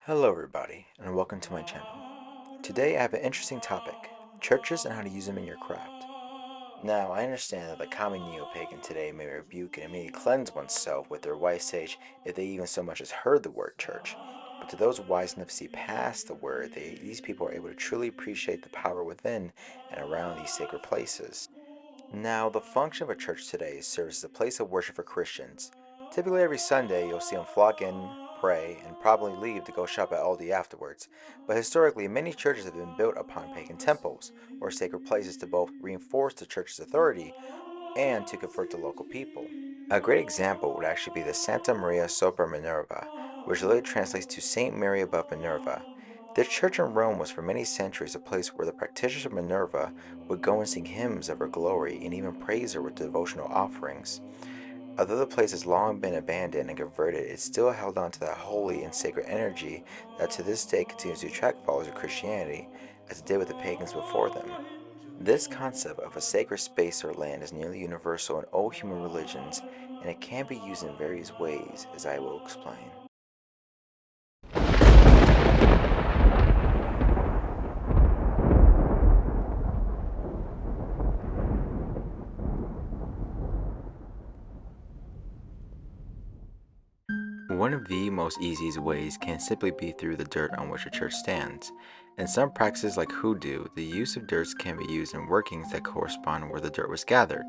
Hello everybody, and welcome to my channel. Today I have an interesting topic, churches and how to use them in your craft. Now, I understand that the common neo-pagan today may rebuke and immediately cleanse oneself with their wise sage if they even so much as heard the word church. But to those wise enough to see past the word, these people are able to truly appreciate the power within and around these sacred places. Now, the function of a church today serves as a place of worship for Christians. Typically, every Sunday, you'll see them flock in, pray, and probably leave to go shop at Aldi afterwards. But historically, many churches have been built upon pagan temples, or sacred places to both reinforce the church's authority and to convert the local people. A great example would actually be the Santa Maria sopra Minerva, which literally translates to Saint Mary above Minerva. This church in Rome was for many centuries a place where the practitioners of Minerva would go and sing hymns of her glory and even praise her with devotional offerings. Although the place has long been abandoned and converted, it still held on to that holy and sacred energy that to this day continues to attract followers of Christianity, as it did with the pagans before them. This concept of a sacred space or land is nearly universal in all human religions, and it can be used in various ways, as I will explain. One of the most easiest ways can simply be through the dirt on which a church stands. In some practices like hoodoo, the use of dirt can be used in workings that correspond where the dirt was gathered.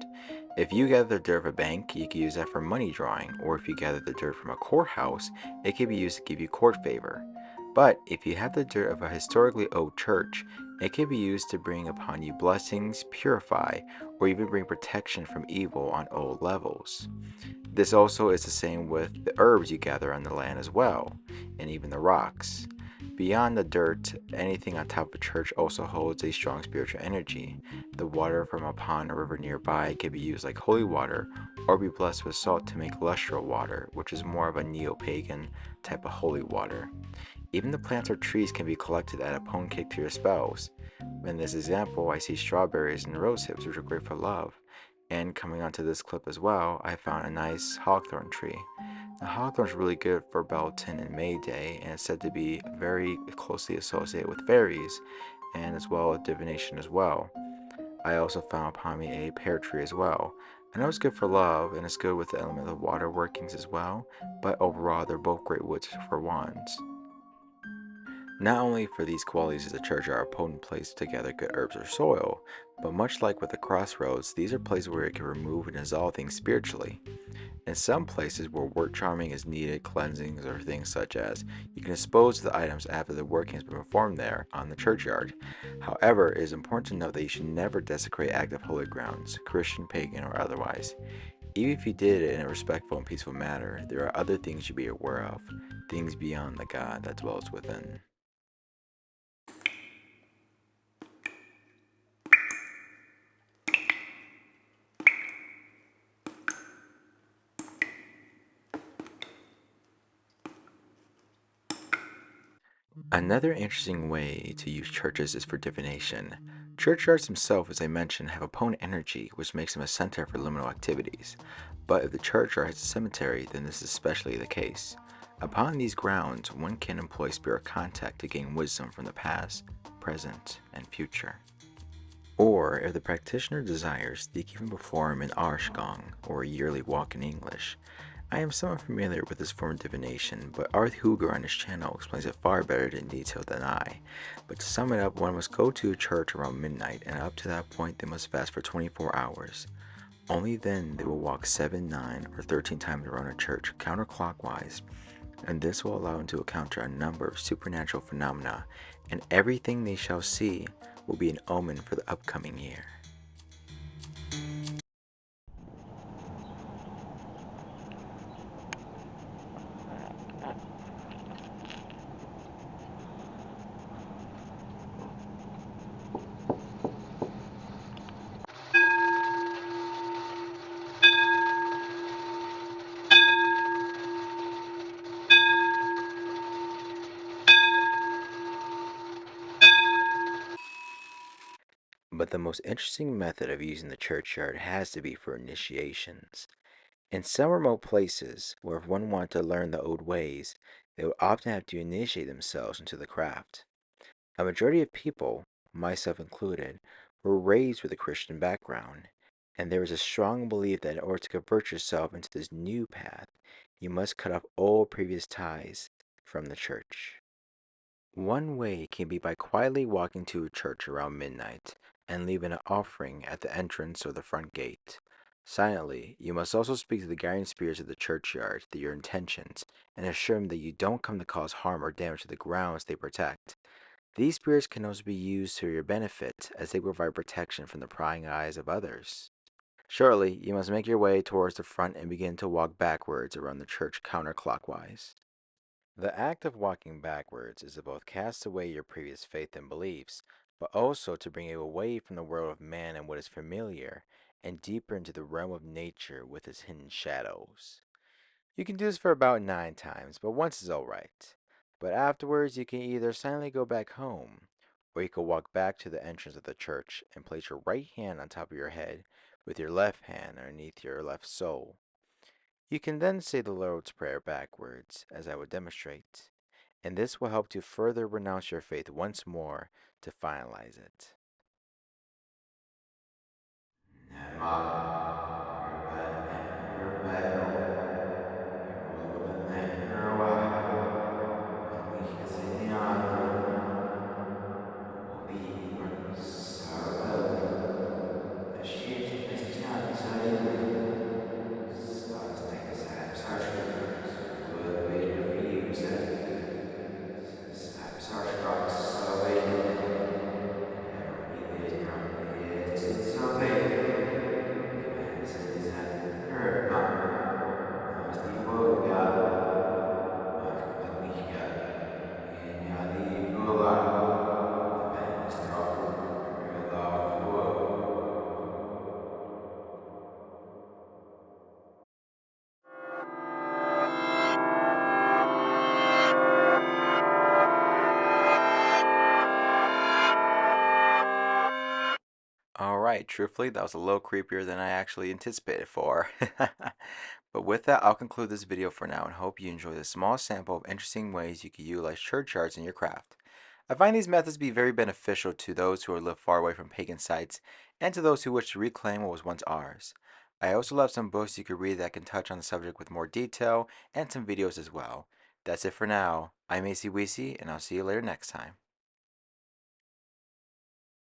If you gather the dirt of a bank, you can use that for money drawing, or if you gather the dirt from a courthouse, it can be used to give you court favor. But if you have the dirt of a historically old church, it can be used to bring upon you blessings, purify, or even bring protection from evil on all levels. This also is the same with the herbs you gather on the land as well, and even the rocks. Beyond the dirt, anything on top of a church also holds a strong spiritual energy. The water from a pond or river nearby can be used like holy water, or be blessed with salt to make lustral water, which is more of a neo-pagan type of holy water. Even the plants or trees can be collected at a potentate to your spells. In this example, I see strawberries and rose hips, which are great for love. And coming onto this clip as well, I found a nice hawthorn tree. The hawthorn is really good for Belton and May Day, and it's said to be very closely associated with fairies, and as well with divination as well. I also found upon me a pear tree as well. I know it's good for love, and it's good with the element of water workings as well, but overall they're both great woods for wands. Not only for these qualities is the churchyard a potent place to gather good herbs or soil, but much like with the crossroads, these are places where it can remove and dissolve things spiritually. In some places where work charming is needed, cleansings or things such as you can dispose of the items after the working has been performed there on the churchyard. However, it is important to note that you should never desecrate active holy grounds, Christian, pagan, or otherwise. Even if you did it in a respectful and peaceful manner, there are other things you should be aware of, things beyond the God that dwells within. Another interesting way to use churches is for divination. Churchyards themselves, as I mentioned, have a potent energy, which makes them a center for liminal activities. But if the churchyard has a cemetery, then this is especially the case. Upon these grounds, one can employ spirit contact to gain wisdom from the past, present, and future. Or, if the practitioner desires, they can even perform an Arshgong, or a yearly walk in English. I am somewhat familiar with this form of divination, but Arth Hooger on his channel explains it far better in detail than I. But to sum it up, one must go to a church around midnight, and up to that point they must fast for 24 hours. Only then they will walk 7, 9, or 13 times around a church counterclockwise, and this will allow them to encounter a number of supernatural phenomena, and everything they shall see will be an omen for the upcoming year. But the most interesting method of using the churchyard has to be for initiations. In some remote places, where if one wanted to learn the old ways, They would often have to initiate themselves into the craft. A majority of people, myself included, were raised with a Christian background, and there is a strong belief that in order to convert yourself into this new path, you must cut off all previous ties from the church. One way can be by quietly walking to a church around midnight and leaving an offering at the entrance or the front gate. Silently, you must also speak to the guardian spirits of the churchyard, your intentions, and assure them that you don't come to cause harm or damage to the grounds they protect. These spirits can also be used to your benefit as they provide protection from the prying eyes of others. Shortly, you must make your way towards the front and begin to walk backwards around the church counterclockwise. The act of walking backwards is to both cast away your previous faith and beliefs, but also to bring you away from the world of man and what is familiar, and deeper into the realm of nature with its hidden shadows. You can do this for about 9 times, but once is alright. But afterwards, you can either silently go back home, or you can walk back to the entrance of the church and place your right hand on top of your head with your left hand underneath your left sole. You can then say the Lord's Prayer backwards, as I would demonstrate, and this will help to further renounce your faith once more to finalize it. Alright, truthfully, that was a little creepier than I actually anticipated for. But with that, I'll conclude this video for now and hope you enjoy this small sample of interesting ways you can utilize churchyards in your craft. I find these methods to be very beneficial to those who live far away from pagan sites and to those who wish to reclaim what was once ours. I also love some books you could read that can touch on the subject with more detail and some videos as well. That's it for now. I'm AC Weesey, and I'll see you later next time.